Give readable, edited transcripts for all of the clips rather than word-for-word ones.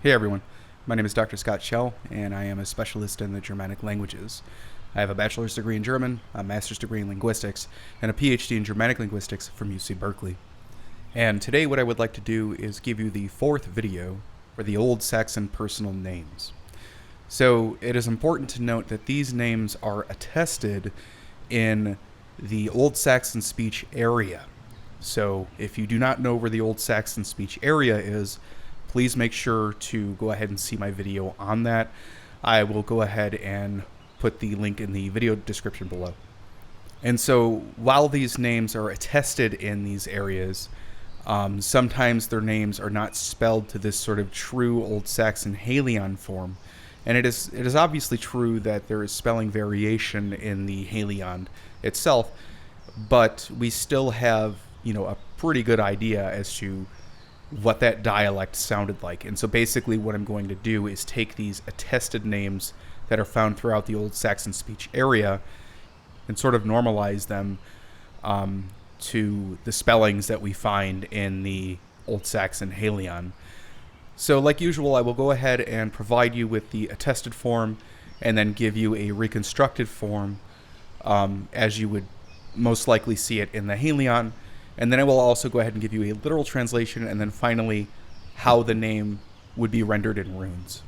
Hey everyone, my name is Dr. Scott Schell, and I am a specialist in the Germanic languages. I have a bachelor's degree in German, a master's degree in linguistics, and a PhD in Germanic linguistics from UC Berkeley. And today what I would like to do is give you the fourth video for the Old Saxon personal names. So it is important to note that these names are attested in the Old Saxon speech area. So if you do not know where the Old Saxon speech area is, please make sure to go ahead and see my video on that. I will go ahead and put the link in the video description below. And so while these names are attested in these areas, sometimes their names are not spelled to this sort of true Old Saxon Heliand form. And it is obviously true that there is spelling variation in the Heliand itself, but we still have, a pretty good idea as to what that dialect sounded like. And so basically what I'm going to do is take these attested names that are found throughout the Old Saxon speech area and sort of normalize them to the spellings that we find in the Old Saxon Heliand. So like usual, I will go ahead and provide you with the attested form and then give you a reconstructed form as you would most likely see it in the Heliand. And then I will also go ahead and give you a literal translation, and then finally how the name would be rendered in runes.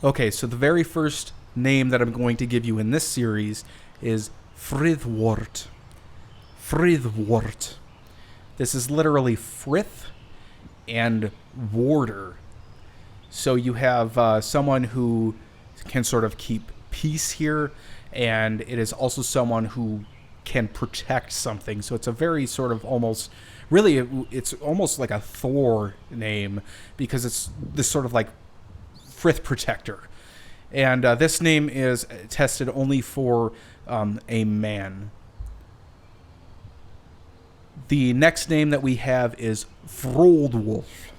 Okay, so the very first name that I'm going to give you in this series is Frithwort. Frithwort. This is literally Frith and Warder. So you have someone who can sort of keep peace here, and it is also someone who can protect something. So it's a very sort of almost, really, it's almost like a Thor name, because it's this sort of like Frith protector. And this name is tested only for a man. The next name that we have is Froldwolf.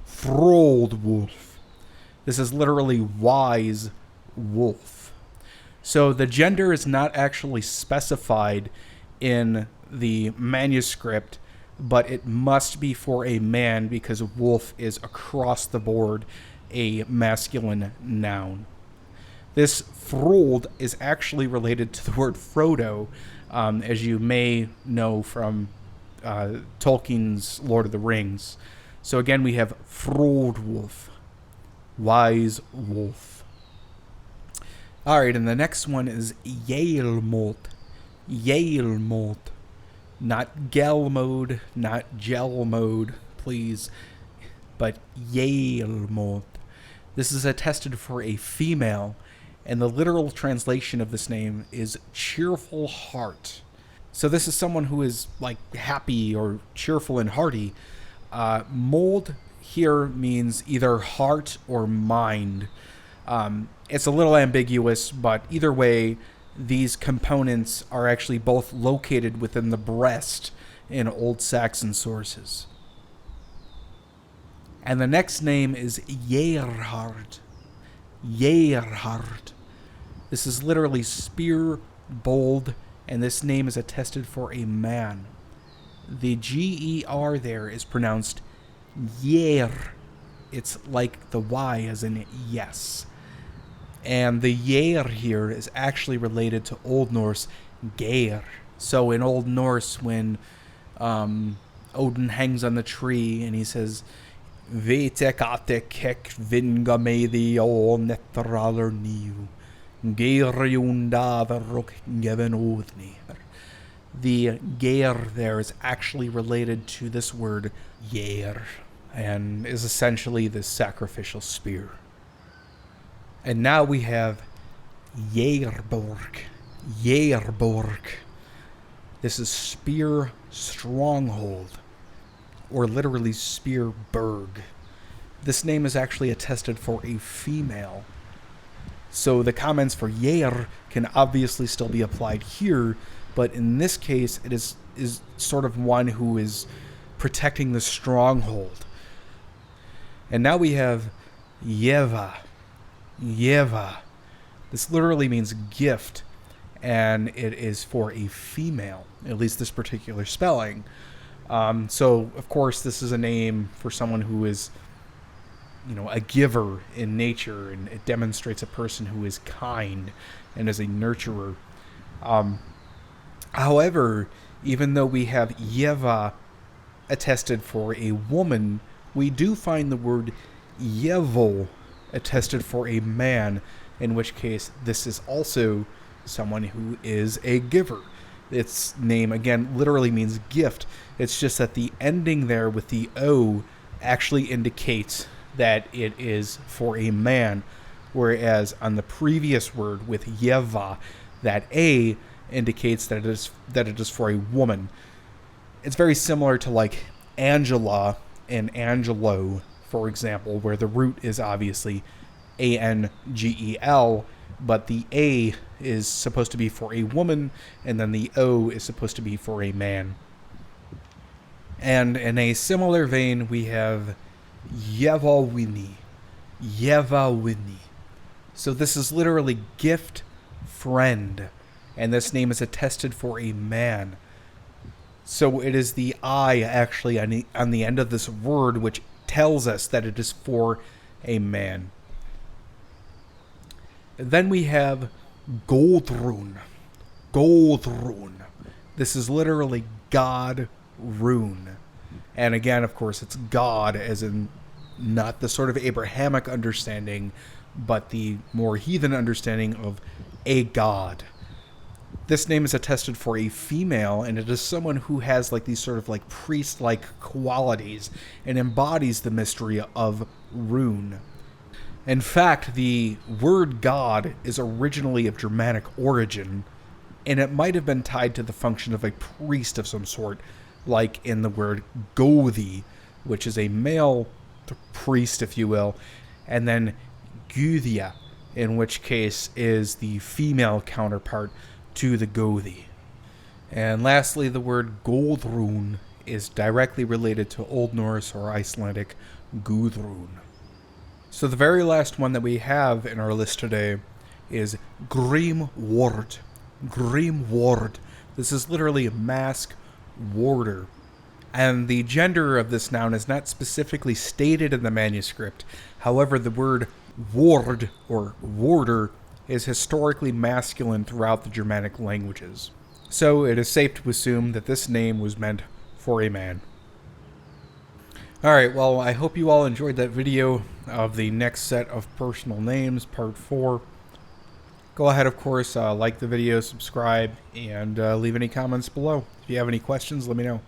Froldwolf. This is literally wise wolf. So the gender is not actually specified in the manuscript, but it must be for a man because wolf is across the board a masculine noun. This Frold is actually related to the word Frodo, as you may know from Tolkien's Lord of the Rings. So again, we have Froldwolf, wise wolf. Alright, and the next one is Yalemold. Yalemold. Not gel mode, not gel mode, please, but Yalemold. This is attested for a female, and the literal translation of this name is cheerful heart. So this is someone who is like happy or cheerful and hearty. Mold here means either heart or mind. It's a little ambiguous, but either way, these components are actually both located within the breast in Old Saxon sources. And the next name is Gerhard. Gerhard. This is literally spear, bold, and this name is attested for a man. The G-E-R there is pronounced Yer. It's like the Y as in yes. And the Yer here is actually related to Old Norse Geir. So in Old Norse, when Odin hangs on the tree and he says, Vete kate kek vinga meidi o netraler niu, Geirjunda verrok geven odni. The Geir there is actually related to this word Yer, and is essentially the sacrificial spear. And now we have Jaerborg. Jaerborg. This is spear stronghold, or literally spear berg. This name is actually attested for a female. So the comments for Jaer can obviously still be applied here, but in this case it is sort of one who is protecting the stronghold. And now we have Yeva. Yeva. This literally means gift, and it is for a female, at least this particular spelling. So, of course, this is a name for someone who is a giver in nature, and it demonstrates a person who is kind and is a nurturer. However, even though we have Yeva attested for a woman, we do find the word Yevel attested for a man, in which case this is also someone who is a giver. Its name, again, literally means gift. It's just that the ending there with the O actually indicates that it is for a man, whereas on the previous word with Yeva, that A indicates that it is for a woman. It's very similar to like Angela and Angelo, for example, where the root is obviously Angel, but the A is supposed to be for a woman, and then the O is supposed to be for a man. And in a similar vein, we have Yevawini. Yevawini. So this is literally gift, friend, and this name is attested for a man. So it is the I actually on the end of this word which tells us that it is for a man. Then we have Goldrune. Goldrune. This is literally God rune. And again, of course, it's God as in not the sort of Abrahamic understanding, but the more heathen understanding of a god. This name is attested for a female, and it is someone who has like these sort of like priest-like qualities and embodies the mystery of rune. In fact, the word god is originally of Germanic origin, and it might have been tied to the function of a priest of some sort, like in the word gothi, which is a male priest, if you will, and then guthia, in which case is the female counterpart to the gothi. And lastly, the word Goldrune is directly related to Old Norse or Icelandic Gudrun. So the very last one that we have in our list today is Grímuuuard. Grímuuuard. This is literally a mask warder. And the gender of this noun is not specifically stated in the manuscript. However, the word ward or warder is historically masculine throughout the Germanic languages. So it is safe to assume that this name was meant for a man. Alright, well, I hope you all enjoyed that video of the next set of personal names, part 4. Go ahead, of course, like the video, subscribe, and leave any comments below. If you have any questions, let me know.